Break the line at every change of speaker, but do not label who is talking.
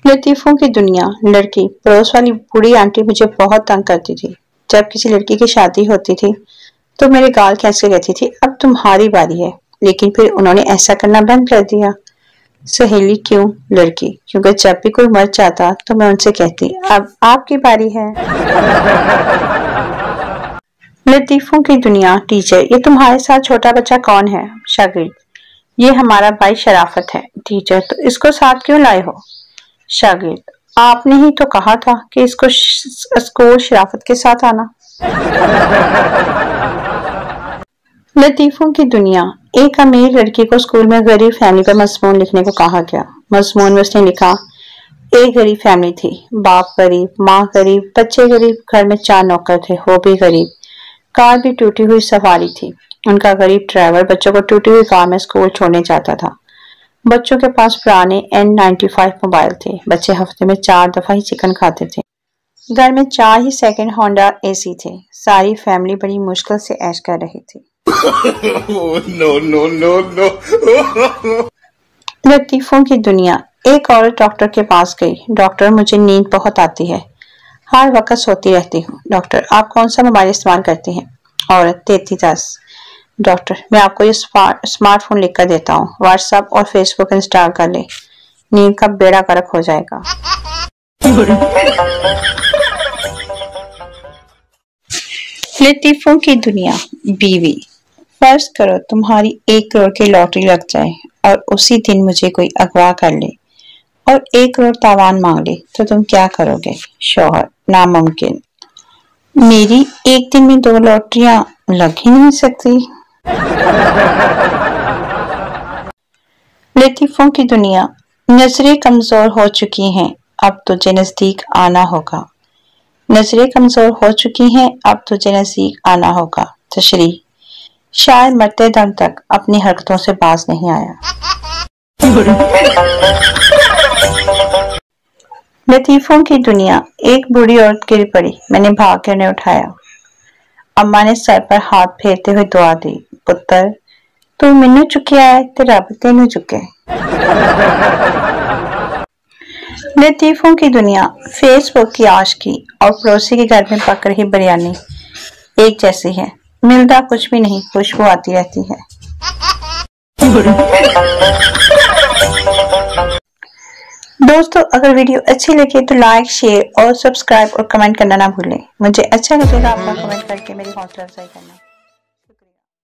लतीफों की दुनिया। लड़की। पड़ोस वाली बूढ़ी आंटी मुझे बहुत तंग करती थी। जब किसी लड़की की शादी होती थी तो मेरे गाल खींच के कहती थी, अब तुम्हारी बारी है। लेकिन फिर उन्होंने ऐसा करना बंद कर दिया। सहेली। क्यों? लड़की। क्योंकि जब भी कोई मर जाता तो मैं उनसे कहती, अब आपकी बारी है। लतीफों की दुनिया। टीचर। ये तुम्हारे साथ छोटा बच्चा कौन है? शागिर्द। ये हमारा भाई शराफत है। टीचर। तो इसको साथ क्यों लाए हो? शागिर्द। आपने ही तो कहा था कि इसको स्कूल शराफत के साथ आना। लतीफों की दुनिया। एक अमीर लड़की को स्कूल में गरीब फैमिली पर मजमून लिखने को कहा गया। मजमून में उसने लिखा, एक गरीब फैमिली थी, बाप गरीब, माँ गरीब, बच्चे गरीब, घर में 4 नौकर थे, वो भी गरीब, कार भी टूटी हुई सवारी थी। उनका गरीब ड्राइवर बच्चों को टूटी हुई कार में स्कूल छोड़ने जाता था। बच्चों के पास पुराने N95 मोबाइल थे। बच्चे हफ्ते में 4 दफा ही चिकन खाते थे। घर में 4 ही सेकंड होंडा AC थे। सारी फैमिली बड़ी मुश्किल से ऐश कर रही थी। no. लतीफों की दुनिया। एक औरत डॉक्टर के पास गई। डॉक्टर, मुझे नींद बहुत आती है, हर वक्त सोती रहती हूँ। डॉक्टर, आप कौन सा मोबाइल इस्तेमाल करती हैं? औरत। 3310। डॉक्टर, मैं आपको ये स्मार्टफोन लिख कर देता हूँ, व्हाट्सएप और फेसबुक इंस्टॉल कर ले, नींद का बेड़ा गर्क हो जाएगा। लतीफों की दुनिया। बीवी। फर्ज करो तुम्हारी 1 करोड़ की लॉटरी लग जाए और उसी दिन मुझे कोई अगवा कर ले और 1 करोड़ तावान मांग ले, तो तुम क्या करोगे? शौहर। नामुमकिन, मेरी एक दिन में 2 लॉटरियां लग ही नहीं सकती। लतीफों की दुनिया। नजरें कमजोर हो चुकी हैं, अब तुझे नजदीक आना होगा। नजरें कमजोर हो चुकी हैं, अब तुझे नजदीक आना होगा। तशरीह। शायद मरते दम तक अपनी हरकतों से बाज नहीं आया। लतीफों की दुनिया। एक बूढ़ी औरत गिर पड़ी, मैंने भाग कर उन्हें उठाया। अम्मा ने सर पर हाथ फेरते हुए दुआ दी, पुत्र तू मैनू चुकिया है ते रब तेनू चुके। लतीफों की दुनिया। फेसबुक की आशिकी और पड़ोसी के घर में पक रही बिरयानी एक जैसी है, मिलता कुछ भी नहीं, खुशबू आती रहती है। दोस्तों, अगर वीडियो अच्छी लगे तो लाइक, शेयर और सब्सक्राइब और कमेंट करना ना भूलें। मुझे अच्छा लगेगा आपका कमेंट करके मेरी हौसला अफजाई करना।